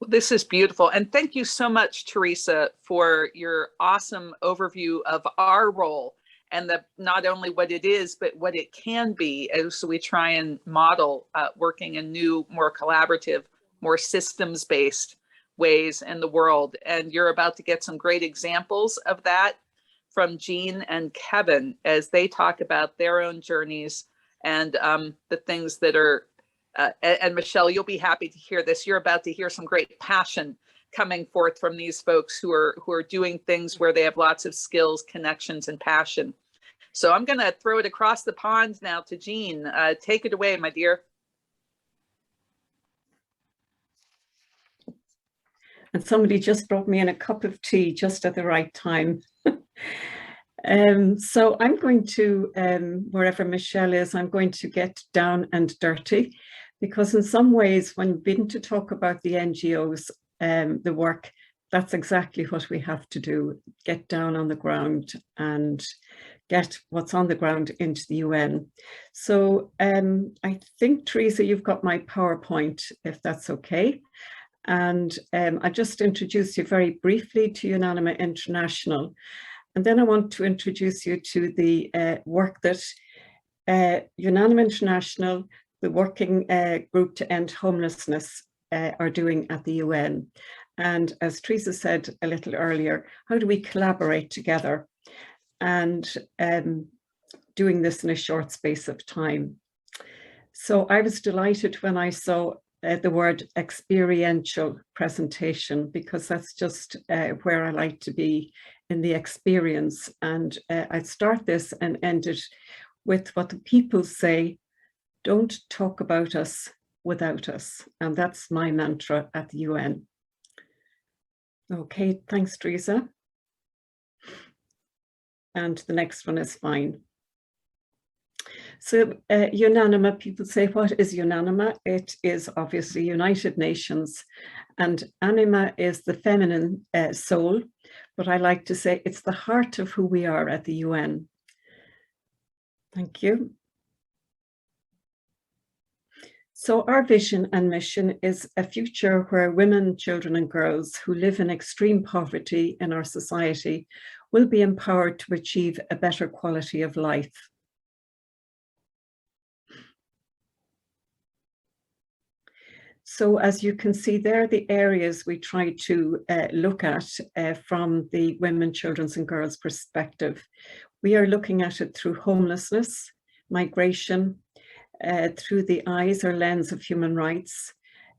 This is beautiful. And thank you so much, Teresa, for your awesome overview of our role and not only what it is, but what it can be as we try and model working in new, more collaborative, more systems-based ways in the world. And you're about to get some great examples of that from Jean and Kevin as they talk about their own journeys and the things that are and Michelle, you'll be happy to hear this. You're about to hear some great passion coming forth from these folks who are doing things where they have lots of skills, connections, and passion. So I'm going to throw it across the pond now to Jean. Take it away, my dear. And somebody just brought me in a cup of tea just at the right time. So I'm going to, wherever Michelle is, I'm going to get down and dirty, because in some ways, when we begin to talk about the NGOs, the work, that's exactly what we have to do, get down on the ground and get what's on the ground into the UN. So I think, Teresa, you've got my PowerPoint, if that's okay. And I just introduce you very briefly to UNANIMA International. And then I want to introduce you to the work that UNANIMA International, the working group to end homelessness, are doing at the UN. And as Teresa said a little earlier, how do we collaborate together and doing this in a short space of time? So I was delighted when I saw the word experiential presentation, because that's just where I like to be, in the experience. And I'd start this and end it with what the people say: don't talk about us without us. And that's my mantra at the UN. Okay, thanks, Teresa. And the next one is fine. So UNANIMA, people say, what is UNANIMA? It is obviously United Nations, and anima is the feminine soul, but I like to say it's the heart of who we are at the UN. Thank you. So our vision and mission is a future where women, children and girls who live in extreme poverty in our society will be empowered to achieve a better quality of life. So as you can see, there are the areas we try to look at from the women, children's and girls perspective. We are looking at it through homelessness, migration, through the eyes or lens of human rights,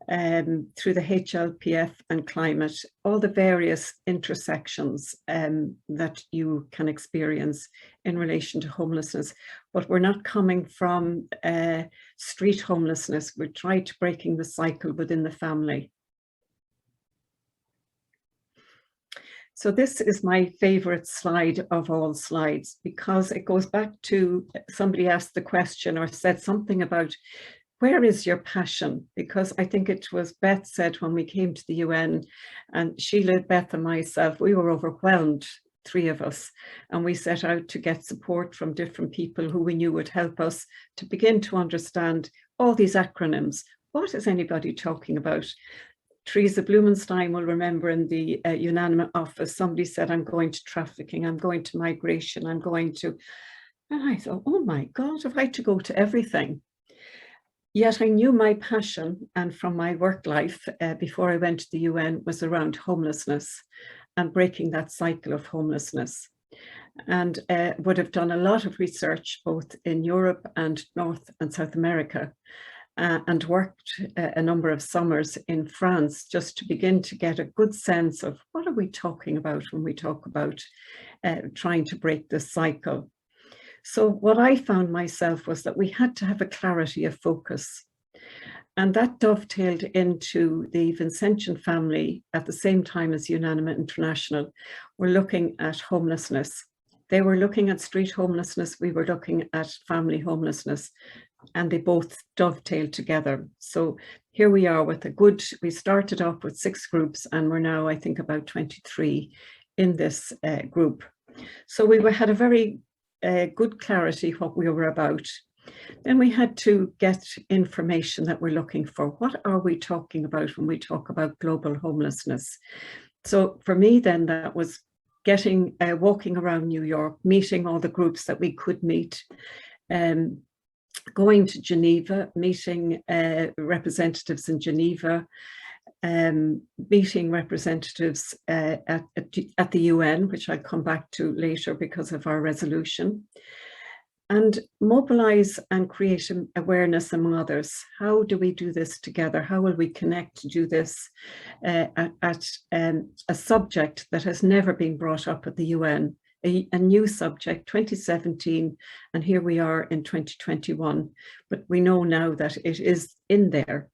through the HLPF and climate, all the various intersections that you can experience in relation to homelessness. But we're not coming from street homelessness. We're trying to breaking the cycle within the family. So this is my favorite slide of all slides, because it goes back to somebody asked the question or said something about, where is your passion? Because I think it was Beth said when we came to the UN, and Sheila, Beth and myself, we were overwhelmed, 3 of us, and we set out to get support from different people who we knew would help us to begin to understand all these acronyms. What is anybody talking about? Teresa Blumenstein will remember in the UNANIMA office, somebody said, I'm going to trafficking, I'm going to migration, I'm going to, and I thought, oh my God, I've had to go to everything. Yet I knew my passion, and from my work life before I went to the UN, was around homelessness and breaking that cycle of homelessness. And would have done a lot of research both in Europe and North and South America, and worked a number of summers in France just to begin to get a good sense of what are we talking about when we talk about trying to break this cycle. So what I found myself was that we had to have a clarity of focus. And that dovetailed into the Vincentian family at the same time as UNANIMA International. We're looking at homelessness. They were looking at street homelessness. We were looking at family homelessness, and they both dovetailed together. So here we are with a good, we started off with 6 groups, and we're now, I think, about 23 in this group. So we had a very good clarity what we were about. Then we had to get information that we're looking for. What are we talking about when we talk about global homelessness? So for me then, that was getting, walking around New York, meeting all the groups that we could meet, going to Geneva, meeting representatives in Geneva, meeting representatives at the UN, which I'll come back to later because of our resolution, and mobilize and create awareness among others. How do we do this together? How will we connect to do this at a subject that has never been brought up at the UN? A new subject, 2017, and here we are in 2021, but we know now that it is in there.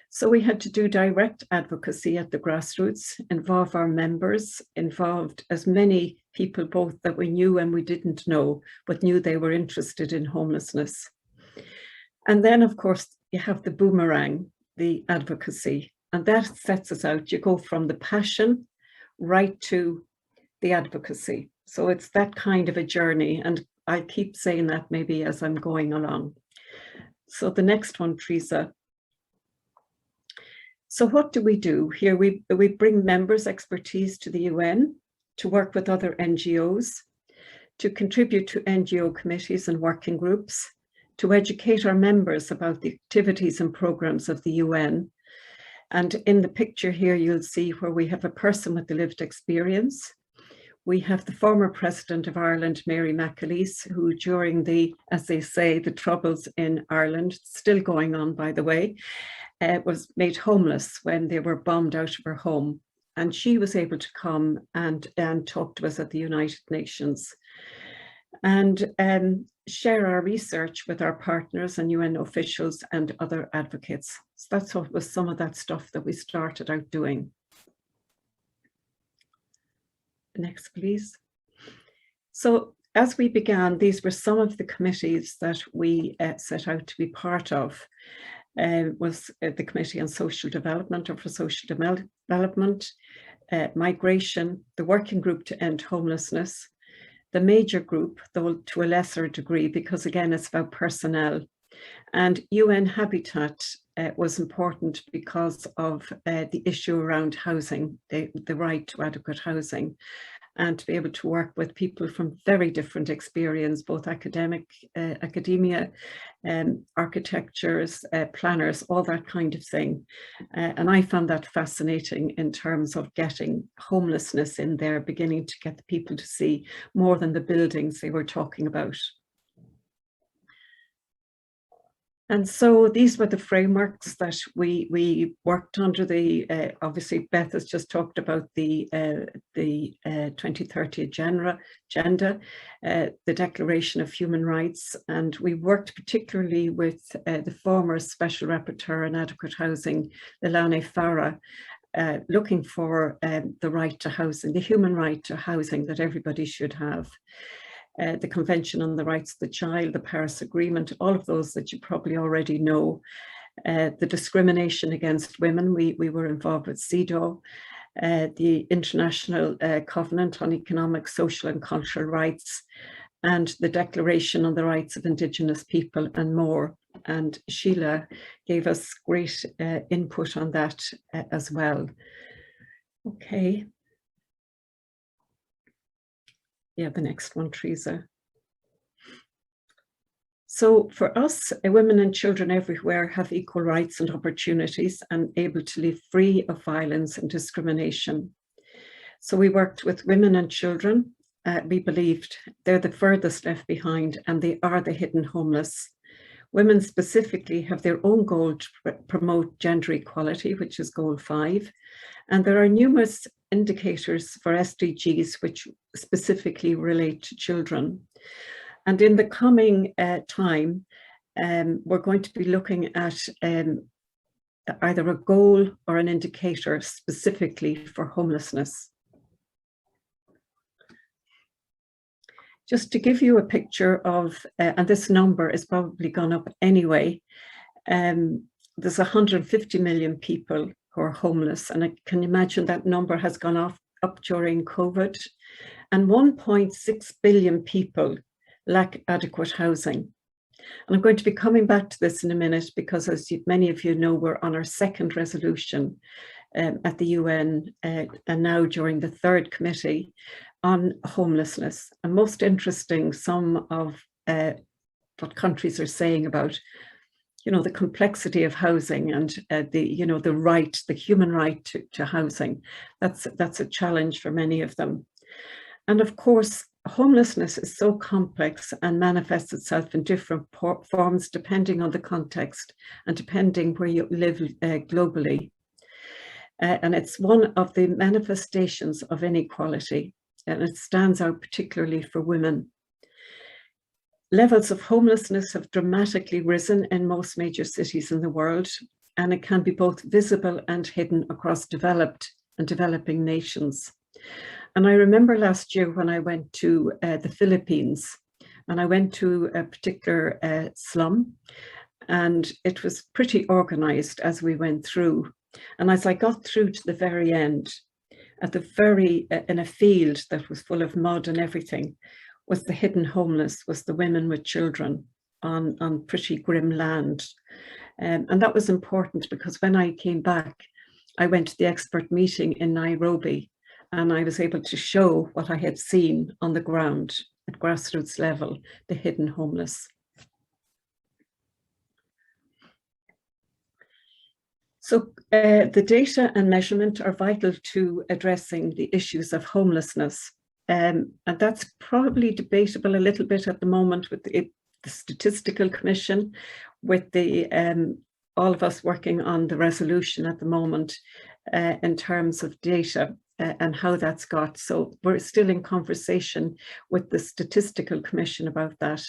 So we had to do direct advocacy at the grassroots, involve our members, involved as many people both that we knew and we didn't know, but knew they were interested in homelessness. And then, of course, you have the boomerang, the advocacy, and that sets us out. You go from the passion right to the advocacy. So it's that kind of a journey, and I keep saying that maybe as I'm going along. So the next one, Teresa. So what do we do here? We bring members' expertise to the UN, to work with other NGOs, to contribute to NGO committees and working groups, to educate our members about the activities and programs of the UN. And in the picture here, you'll see where we have a person with the lived experience. We have the former President of Ireland, Mary Mcaleese, who during the, as they say, the troubles in Ireland, still going on, by the way, was made homeless when they were bombed out of her home. And she was able to come and talk to us at the United Nations and share our research with our partners and UN officials and other advocates. So that's what was some of that stuff that we started out doing. Next, please. So as we began, these were some of the committees that we set out to be part of. Was the Committee on Social Development, or for Social Development, Migration, the Working Group to End Homelessness, the Major Group, though to a lesser degree, because again, it's about personnel, and UN Habitat was important because of the issue around housing, the right to adequate housing, and to be able to work with people from very different experience, both academia, architectures, planners, all that kind of thing. And I found that fascinating in terms of getting homelessness in there, beginning to get the people to see more than the buildings they were talking about. And so these were the frameworks that we worked under. The obviously Beth has just talked about the 2030 agenda, the Declaration of Human Rights, and we worked particularly with the former Special Rapporteur on Adequate Housing, Leilani Farah, looking for the right to housing, the human right to housing that everybody should have. The Convention on the Rights of the Child, the Paris Agreement, all of those that you probably already know. The discrimination against women, we were involved with CEDAW, the International Covenant on Economic, Social and Cultural Rights, and the Declaration on the Rights of Indigenous People, and more. And Sheila gave us great input on that as well. Okay. Yeah, the next one, Teresa. So for us, women and children everywhere have equal rights and opportunities and able to live free of violence and discrimination. So we worked with women and children. We believed they're the furthest left behind and they are the hidden homeless. Women specifically have their own goal to promote gender equality, which is goal 5. And there are numerous indicators for SDGs which specifically relate to children. And in the coming time, we're going to be looking at either a goal or an indicator specifically for homelessness. Just to give you a picture of, and this number is probably gone up anyway, there's 150 million people who are homeless, and I can imagine that number has gone up during COVID, and 1.6 billion people lack adequate housing. And I'm going to be coming back to this in a minute because, as many of you know, we're on our second resolution at the UN and now during the third committee on homelessness. And most interesting, some of what countries are saying about, you know, the complexity of housing and the human right to housing. That's a challenge for many of them. And of course, homelessness is so complex and manifests itself in different forms depending on the context and depending where you live globally. And it's one of the manifestations of inequality, and it stands out particularly for women. Levels of homelessness have dramatically risen in most major cities in the world, and it can be both visible and hidden across developed and developing nations. And I remember last year when I went to the Philippines, and I went to a particular slum, and it was pretty organized as we went through. And as I got through to the very end, in a field that was full of mud and everything, was the hidden homeless, was the women with children on pretty grim land. And that was important because when I came back, I went to the expert meeting in Nairobi, and I was able to show what I had seen on the ground at grassroots level, the hidden homeless. So the data and measurement are vital to addressing the issues of homelessness. And that's probably debatable a little bit at the moment with the Statistical Commission, with the all of us working on the resolution at the moment in terms of data and how that's got. So we're still in conversation with the Statistical Commission about that.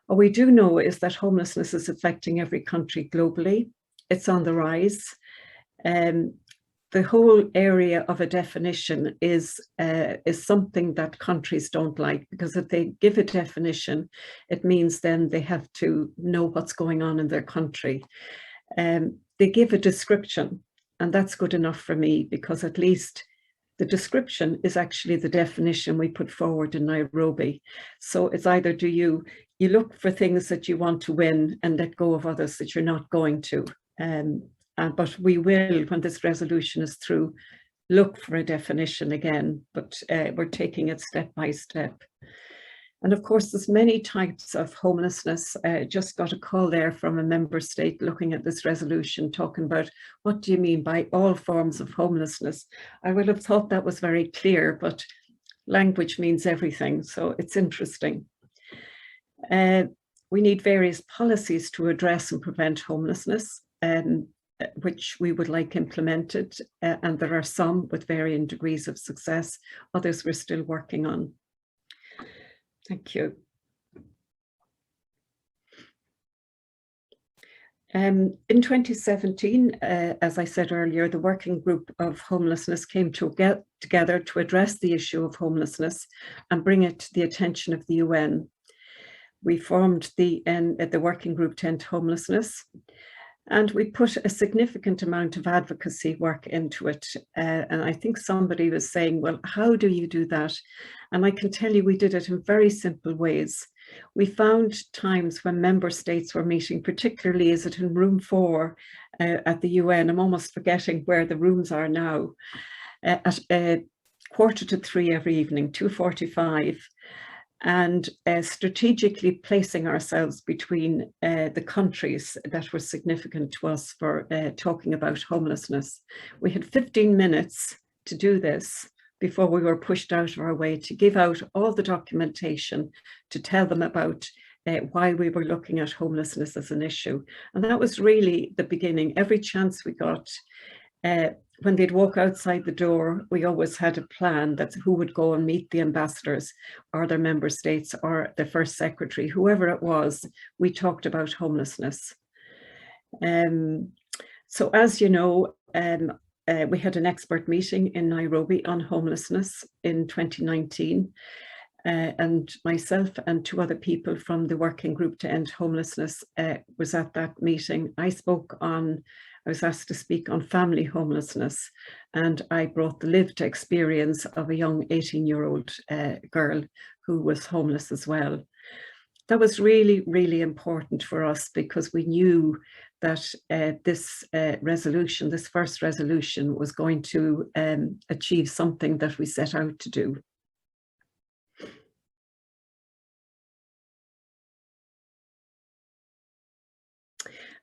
What we do know is that homelessness is affecting every country globally. It's on the rise. The whole area of a definition is something that countries don't like, because if they give a definition, it means then they have to know what's going on in their country. They give a description, and that's good enough for me, because at least the description is actually the definition we put forward in Nairobi. So it's either you look for things that you want to win and let go of others that you're not going to. But we will, when this resolution is through, look for a definition again, but we're taking it step by step. And of course, there's many types of homelessness. Just got a call there from a member state looking at this resolution, talking about, what do you mean by all forms of homelessness? I would have thought that was very clear, but language means everything, so it's interesting. We need various policies to address and prevent homelessness, which we would like implemented, and there are some with varying degrees of success, others we're still working on. Thank you. In 2017, as I said earlier, the working group of homelessness came together to address the issue of homelessness and bring it to the attention of the UN. We formed the working group to end homelessness, and we put a significant amount of advocacy work into it. And I think somebody was saying, well, how do you do that? And I can tell you we did it in very simple ways. We found times when member states were meeting, particularly is it in room 4 at the UN, I'm almost forgetting where the rooms are now, at 2:45 every evening, 2:45. And strategically placing ourselves between the countries that were significant to us for talking about homelessness. We had 15 minutes to do this before we were pushed out of our way to give out all the documentation, to tell them about why we were looking at homelessness as an issue. And that was really the beginning. Every chance we got, when they'd walk outside the door, we always had a plan that who would go and meet the ambassadors or their member states or the first secretary, whoever it was, we talked about homelessness. So as you know, we had an expert meeting in Nairobi on homelessness in 2019. And myself and 2 other people from the working group to end homelessness was at that meeting. I was asked to speak on family homelessness, and I brought the lived experience of a young 18-year-old girl who was homeless as well. that was really, really important for us, because we knew that this resolution, this first resolution, was going to achieve something that we set out to do.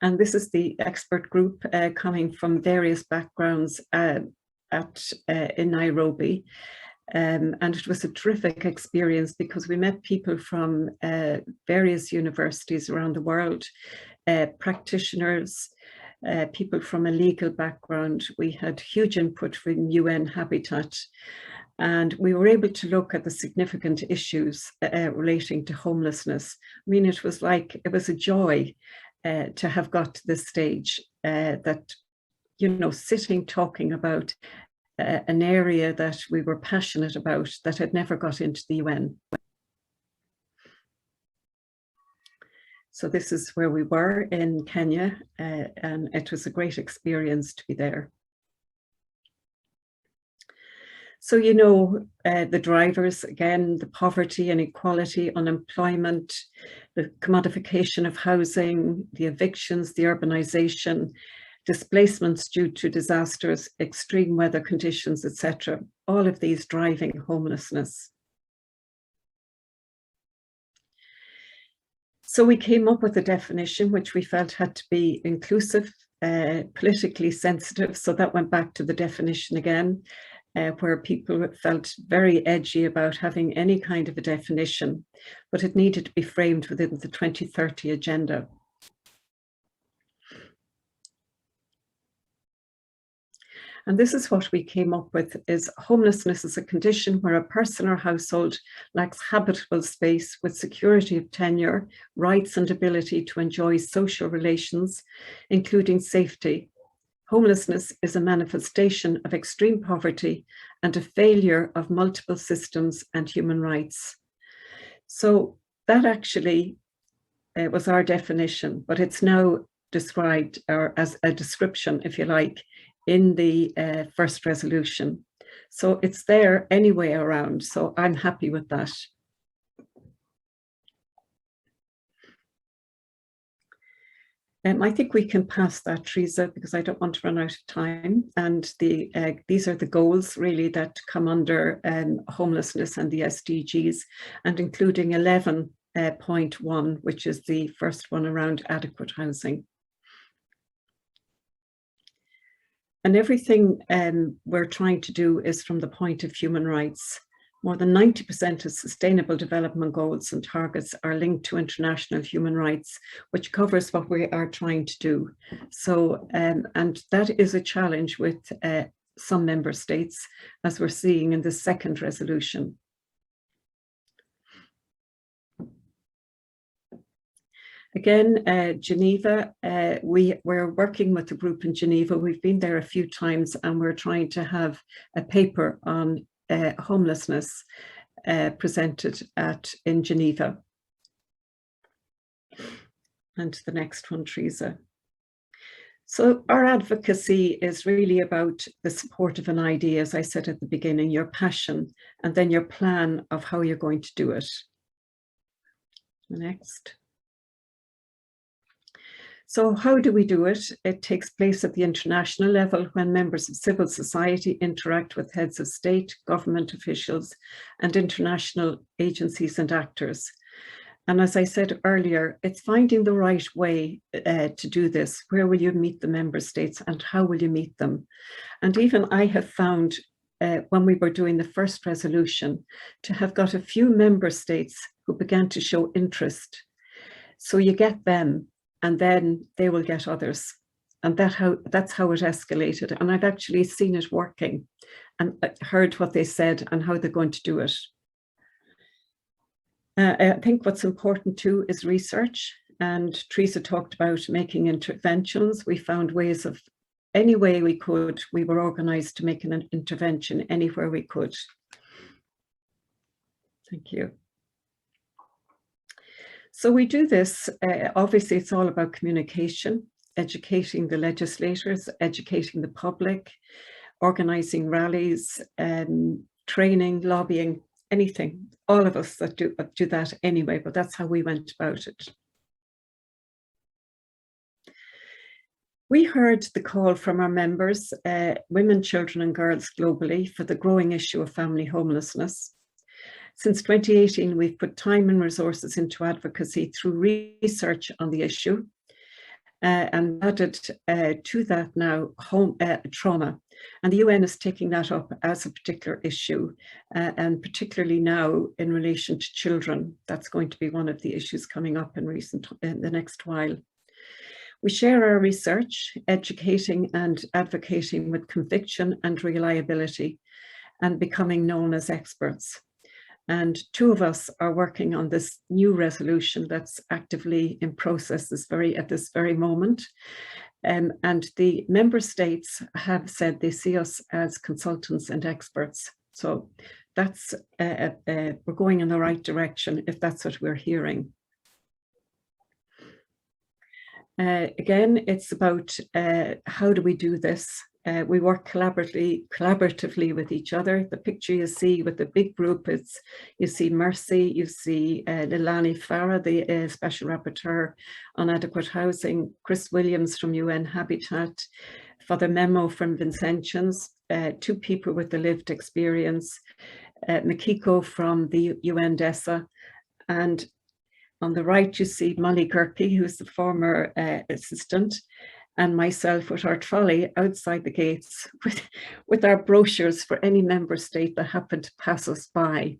And this is the expert group coming from various backgrounds in Nairobi. And it was a terrific experience, because we met people from various universities around the world, practitioners, people from a legal background. We had huge input from UN Habitat, and we were able to look at the significant issues relating to homelessness. I mean, it was a joy to have got to this stage, that, you know, sitting talking about an area that we were passionate about, that had never got into the UN. So this is where we were in Kenya, and it was a great experience to be there. So, you know, the drivers, again, the poverty, inequality, unemployment, the commodification of housing, the evictions, the urbanization, displacements due to disasters, extreme weather conditions, etc. All of these driving homelessness. So we came up with a definition which we felt had to be inclusive, politically sensitive. So that went back to the definition again, where people felt very edgy about having any kind of a definition, but it needed to be framed within the 2030 agenda. And this is what we came up with: is homelessness is a condition where a person or household lacks habitable space with security of tenure, rights and ability to enjoy social relations, including safety. Homelessness is a manifestation of extreme poverty and a failure of multiple systems and human rights. So that actually was our definition, but it's now described, or as a description, if you like, in the first resolution. So it's there anyway around, so I'm happy with that. I think we can pass that, Teresa, because I don't want to run out of time. And these are the goals really that come under homelessness and the SDGs, and including 11.1, which is the first one around adequate housing. And everything we're trying to do is from the point of human rights. More than 90% of sustainable development goals and targets are linked to international human rights, which covers what we are trying to do. So, and that is a challenge with some member states, as we're seeing in the second resolution. Again, Geneva, we're working with the group in Geneva. We've been there a few times, and we're trying to have a paper on homelessness presented in Geneva. And the next one, Teresa. So our advocacy is really about the support of an idea, as I said at the beginning, your passion, and then your plan of how you're going to do it. Next. So how do we do it? It takes place at the international level when members of civil society interact with heads of state, government officials, and international agencies and actors. And as I said earlier, it's finding the right way to do this. Where will you meet the member states, and how will you meet them? And even I have found, when we were doing the first resolution, to have got a few member states who began to show interest. So you get them, and then they will get others. And that's how it escalated. And I've actually seen it working, and heard what they said and how they're going to do it. I think what's important too is research. And Teresa talked about making interventions. We found ways of, any way we could, we were organized to make an intervention anywhere we could. Thank you. So we do this, obviously it's all about communication, educating the legislators, educating the public, organizing rallies, training, lobbying, anything. All of us that do that anyway, but that's how we went about it. We heard the call from our members, women, children and girls globally, for the growing issue of family homelessness. Since 2018, we've put time and resources into advocacy through research on the issue, and added to that now trauma. And the UN is taking that up as a particular issue, and particularly now in relation to children. That's going to be one of the issues coming up in the next while. We share our research, educating and advocating with conviction and reliability, and becoming known as experts. And two of us are working on this new resolution that's actively in process at this very moment. And the member states have said they see us as consultants and experts. So that's, we're going in the right direction if that's what we're hearing. Again, it's about how do we do this? We work collaboratively with each other. The picture you see with the big group is, you see Mercy, you see Lilani Farah, the Special Rapporteur on Adequate Housing, Chris Williams from UN Habitat, Father Memo from Vincentians, two people with the lived experience, Makiko from the UNDESA, and on the right, you see Molly Gerke, who's the former assistant, and myself with our trolley outside the gates with our brochures for any member state that happened to pass us by.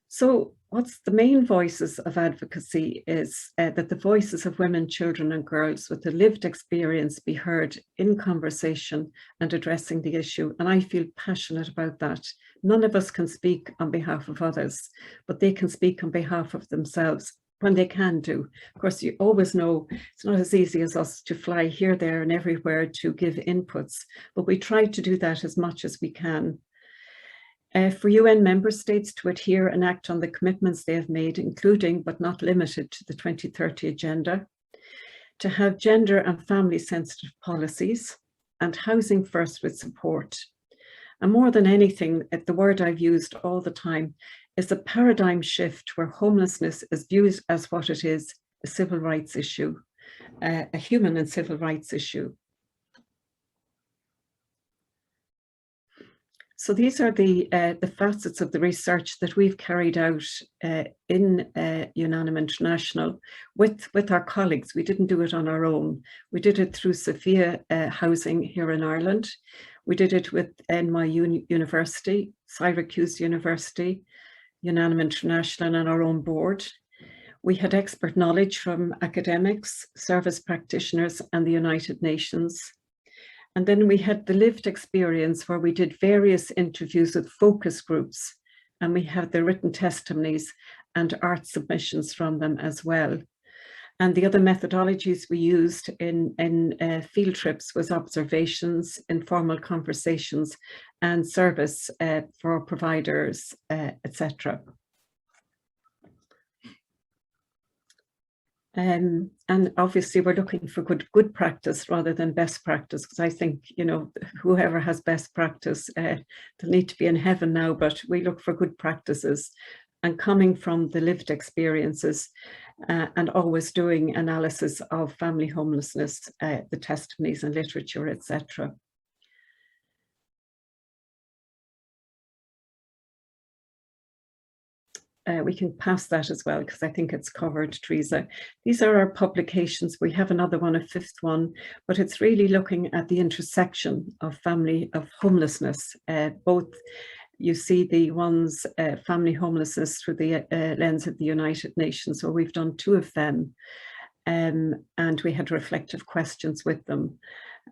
So what's the main voices of advocacy is that the voices of women, children and girls with a lived experience be heard in conversation and addressing the issue. And I feel passionate about that. None of us can speak on behalf of others, but they can speak on behalf of themselves when they can do. Of course, you always know it's not as easy as us to fly here, there and everywhere to give inputs, but we try to do that as much as we can. For UN member states to adhere and act on the commitments they have made, including but not limited to the 2030 agenda, to have gender and family sensitive policies, and housing first with support. And more than anything, the word I've used all the time is a paradigm shift where homelessness is viewed as what it is, a civil rights issue, a human and civil rights issue. So these are the facets of the research that we've carried out in UNANIMA International with our colleagues. We didn't do it on our own. We did it through Sophia Housing here in Ireland. We did it with NYU University, Syracuse University, UNANIMA International and our own board. We had expert knowledge from academics, service practitioners and the United Nations. And then we had the lived experience where we did various interviews with focus groups, and we had the written testimonies and art submissions from them as well. And the other methodologies we used in field trips was observations, informal conversations, and service for providers, etc. And obviously we're looking for good practice rather than best practice, because I think, you know, whoever has best practice, they'll need to be in heaven now, but we look for good practices and coming from the lived experiences and always doing analysis of family homelessness, the testimonies and literature, etc. We can pass that as well, because I think it's covered, Teresa. These are our publications. We have another one, a fifth one, but it's really looking at the intersection of homelessness. Both, you see the ones, family homelessness through the lens of the United Nations, so we've done two of them. And we had reflective questions with them.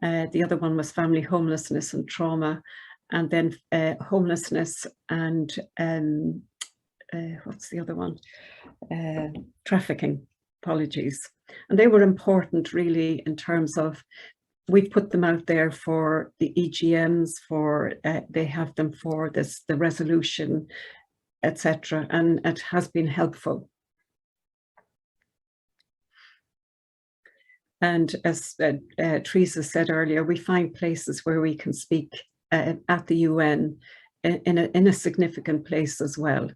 The other one was family homelessness and trauma, and then homelessness and what's the other one? Trafficking, apologies. And they were important really in terms of, we've put them out there for the EGMs, for they have them for this, the resolution, etc. And it has been helpful. And as Teresa said earlier, we find places where we can speak at the UN in a significant place as well.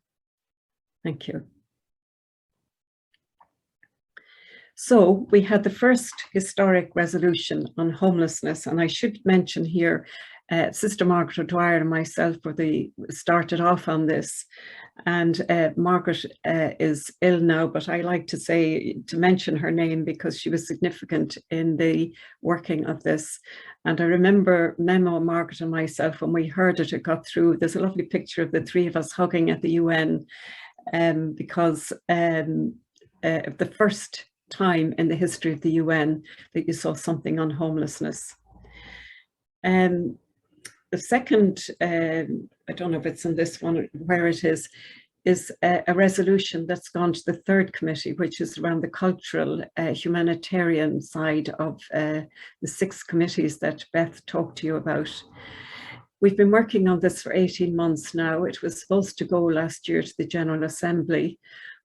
Thank you. So we had the first historic resolution on homelessness, and I should mention here, Sister Margaret O'Dwyer and myself started off on this, and Margaret is ill now, but I like to mention her name because she was significant in the working of this. And I remember Memo, Margaret and myself, when we heard it got through. There's a lovely picture of the three of us hugging at the UN because the first time in the history of the UN that you saw something on homelessness. The second, I don't know if it's in this one, where it is a resolution that's gone to the third committee, which is around the cultural, humanitarian side of the 6 committees that Beth talked to you about. We've been working on this for 18 months now. It was supposed to go last year to the General Assembly,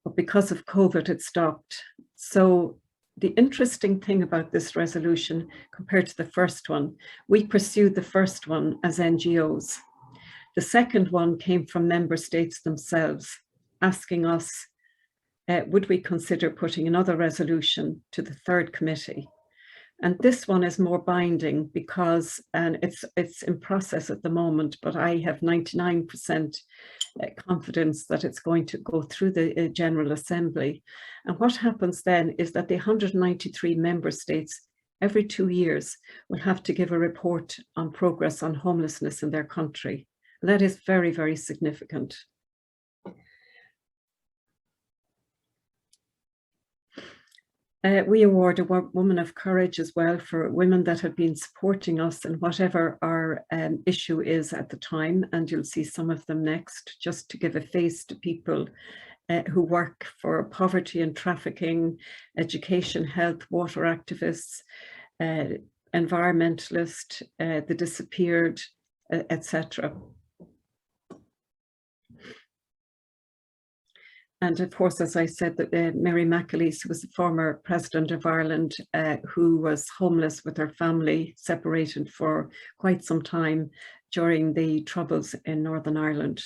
but because of COVID, it stopped. So the interesting thing about this resolution compared to the first one, we pursued the first one as NGOs. The second one came from member states themselves, asking us, would we consider putting another resolution to the third committee? And this one is more binding because, and it's in process at the moment, but I have 99% confidence that it's going to go through the General Assembly. And what happens then is that the 193 member states every 2 years will have to give a report on progress on homelessness in their country. And that is very, very significant. We award a Woman of Courage as well for women that have been supporting us in whatever our issue is at the time, and you'll see some of them next, just to give a face to people who work for poverty and trafficking, education, health, water activists, environmentalists, the disappeared, etc. And of course, as I said, that Mary Mcaleese, who was the former president of Ireland, who was homeless with her family, separated for quite some time during the Troubles in Northern Ireland.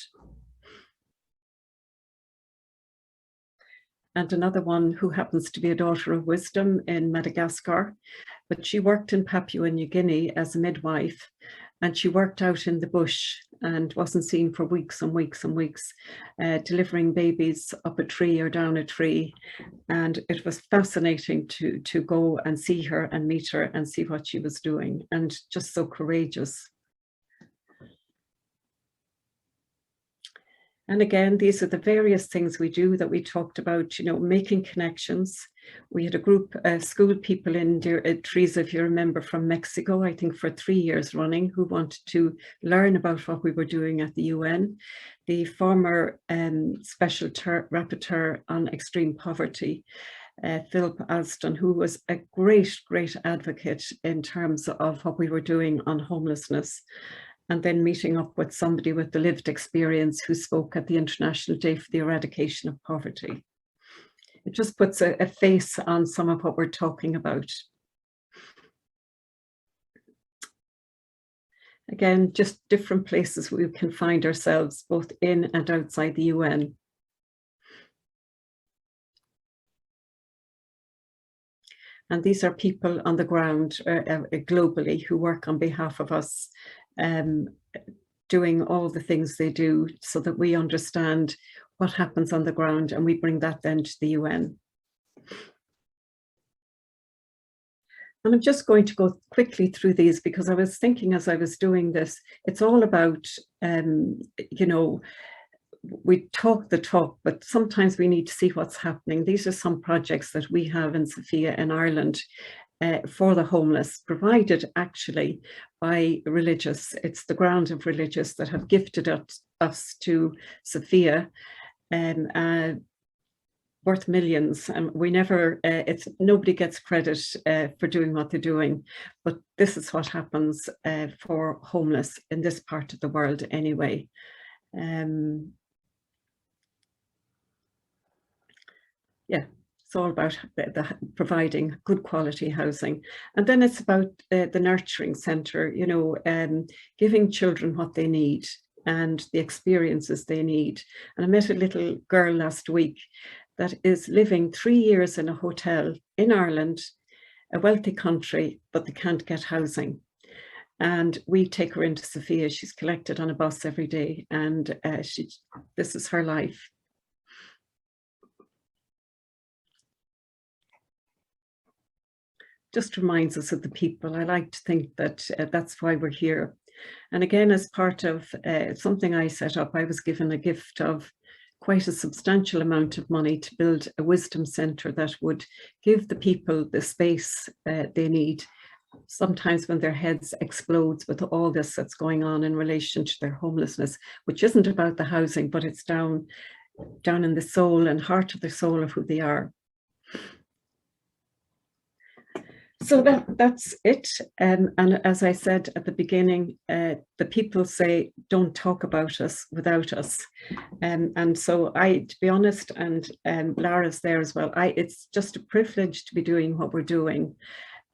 And another one who happens to be a daughter of wisdom in Madagascar, but she worked in Papua New Guinea as a midwife, and she worked out in the bush and wasn't seen for weeks and weeks and weeks, delivering babies up a tree or down a tree. And it was fascinating to go and see her and meet her and see what she was doing, and just so courageous. And again, these are the various things we do that we talked about, you know, making connections. We had a group of school people in Teresa, if you remember, from Mexico, I think for 3 years running, who wanted to learn about what we were doing at the UN. The former Special Rapporteur on Extreme Poverty, Philip Alston, who was a great, great advocate in terms of what we were doing on homelessness. And then meeting up with somebody with the lived experience who spoke at the International Day for the Eradication of Poverty. It just puts a face on some of what we're talking about. Again, just different places we can find ourselves, both in and outside the UN. And these are people on the ground globally who work on behalf of us, doing all the things they do so that we understand what happens on the ground, and we bring that then to the UN. And I'm just going to go quickly through these because I was thinking as I was doing this, it's all about, you know, we talk the talk, but sometimes we need to see what's happening. These are some projects that we have in Sophia in Ireland for the homeless, provided actually by Religious. It's the ground of Religious that have gifted us to Sophia, worth millions, and we never, nobody gets credit for doing what they're doing, but this is what happens for homeless in this part of the world anyway. Yeah, It's all about providing good quality housing. And then it's about the nurturing centre, you know, giving children what they need and the experiences they need. And I met a little girl last week that is living 3 years in a hotel in Ireland, a wealthy country, but they can't get housing. And we take her into Sophia. She's collected on a bus every day, and this is her life. Just reminds us of the people. I like to think that that's why we're here. And again, as part of something I set up, I was given a gift of quite a substantial amount of money to build a wisdom centre that would give the people the space they need. Sometimes when their heads explodes with all this that's going on in relation to their homelessness, which isn't about the housing, but it's down in the soul and heart of the soul of who they are. So that's it. And as I said at the beginning, the people say, don't talk about us without us. And so to be honest, and Lara's there as well, it's just a privilege to be doing what we're doing.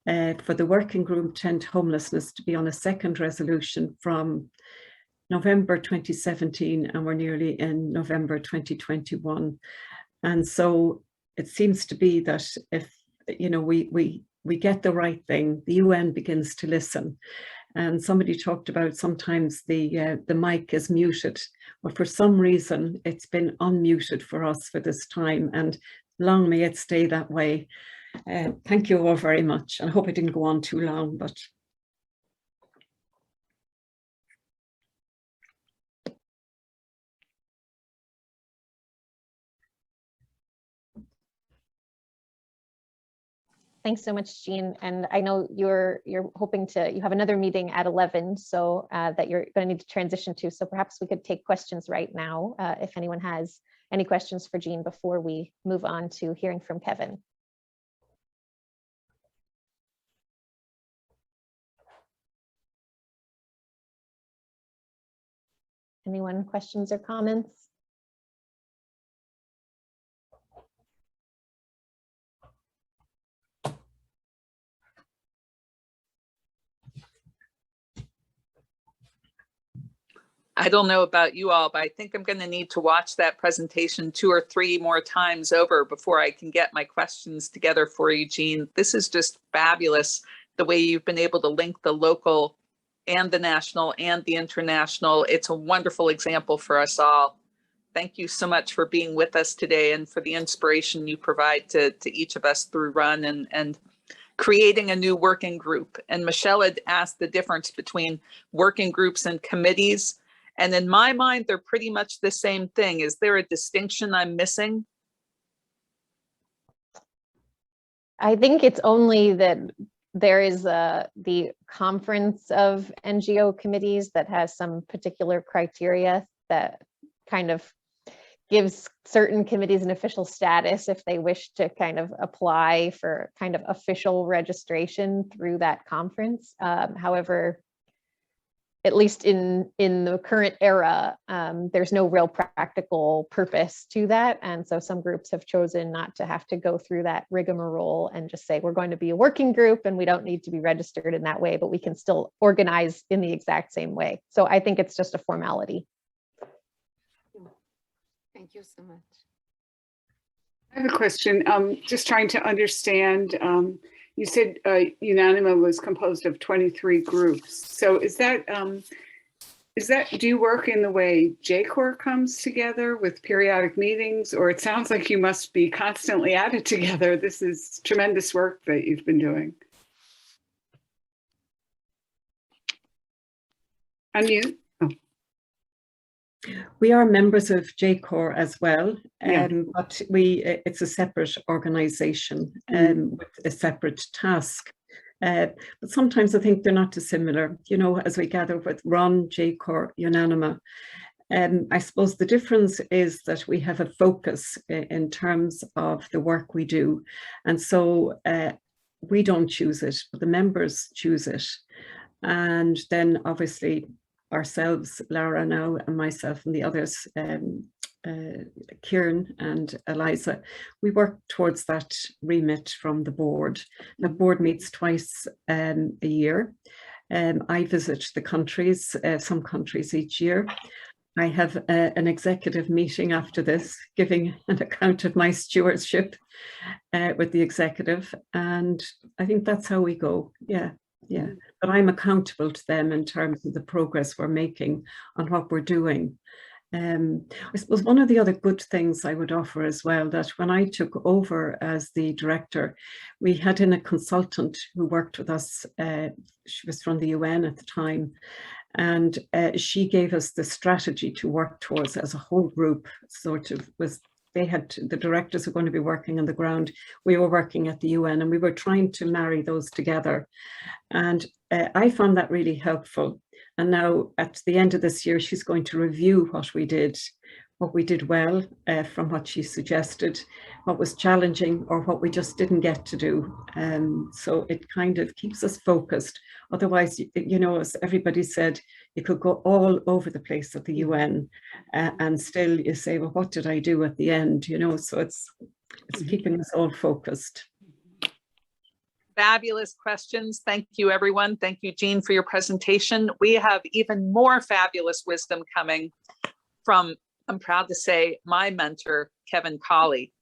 For the working group to end homelessness to be on a second resolution from November 2017, and we're nearly in November 2021. And so it seems to be that if, you know, we get the right thing, the UN begins to listen. And somebody talked about sometimes the mic is muted, but for some reason it's been unmuted for us for this time, and long may it stay that way. Thank you all very much. I hope I didn't go on too long, but. Thanks so much, Jean. And I know you're hoping you have another meeting at 11, so that you're going to need to transition to. So perhaps we could take questions right now, if anyone has any questions for Jean before we move on to hearing from Kevin. Anyone, questions or comments? I don't know about you all, but I think I'm going to need to watch that presentation 2 or 3 more times over before I can get my questions together for you, Jean. This is just fabulous, the way you've been able to link the local and the national and the international. It's a wonderful example for us all. Thank you so much for being with us today and for the inspiration you provide to each of us through RUN and creating a new working group. And Michelle had asked the difference between working groups and committees. And in my mind, they're pretty much the same thing. Is there a distinction I'm missing? I think it's only that there is the conference of NGO committees that has some particular criteria that kind of gives certain committees an official status if they wish to kind of apply for kind of official registration through that conference. However, at least in the current era, there's no real practical purpose to that. And so some groups have chosen not to have to go through that rigmarole and just say, we're going to be a working group and we don't need to be registered in that way, but we can still organize in the exact same way. So I think it's just a formality. Thank you so much. I have a question, just trying to understand, you said UNANIMA was composed of 23 groups. So is that, do you work in the way JCOR comes together with periodic meetings, or it sounds like you must be constantly at it together? This is tremendous work that you've been doing. Unmute. Oh. We are members of JCOR as well, Yeah. but it's a separate organization with a separate task. But sometimes I think they're not dissimilar, you know, as we gather with RUN, JCOR, UNANIMA. I suppose the difference is that we have a focus in terms of the work we do. And so we don't choose it, but the members choose it. And then obviously ourselves, Lara now and myself and the others, Kieran and Eliza, we work towards that remit from the board. The board meets twice a year. I visit the countries, some countries each year. I have an executive meeting after this, giving an account of my stewardship with the executive. And I think that's how we go. Yeah. Yeah. But I'm accountable to them in terms of the progress we're making on what we're doing. I suppose one of the other good things I would offer as well, that when I took over as the director, we had in a consultant who worked with us. She was from the UN at the time, and she gave us the strategy to work towards as a whole group. Sort of was, they had the directors were going to be working on the ground. We were working at the UN, and we were trying to marry those together. And I found that really helpful. And now at the end of this year, she's going to review what we did well from what she suggested, what was challenging, or what we just didn't get to do. So it kind of keeps us focused. Otherwise, you know, as everybody said, you could go all over the place at the UN and still you say, well, what did I do at the end? You know, so it's keeping us all focused. Fabulous questions. Thank you, everyone. Thank you, Jean, for your presentation. We have even more fabulous wisdom coming from, I'm proud to say, my mentor, Kevin Colley.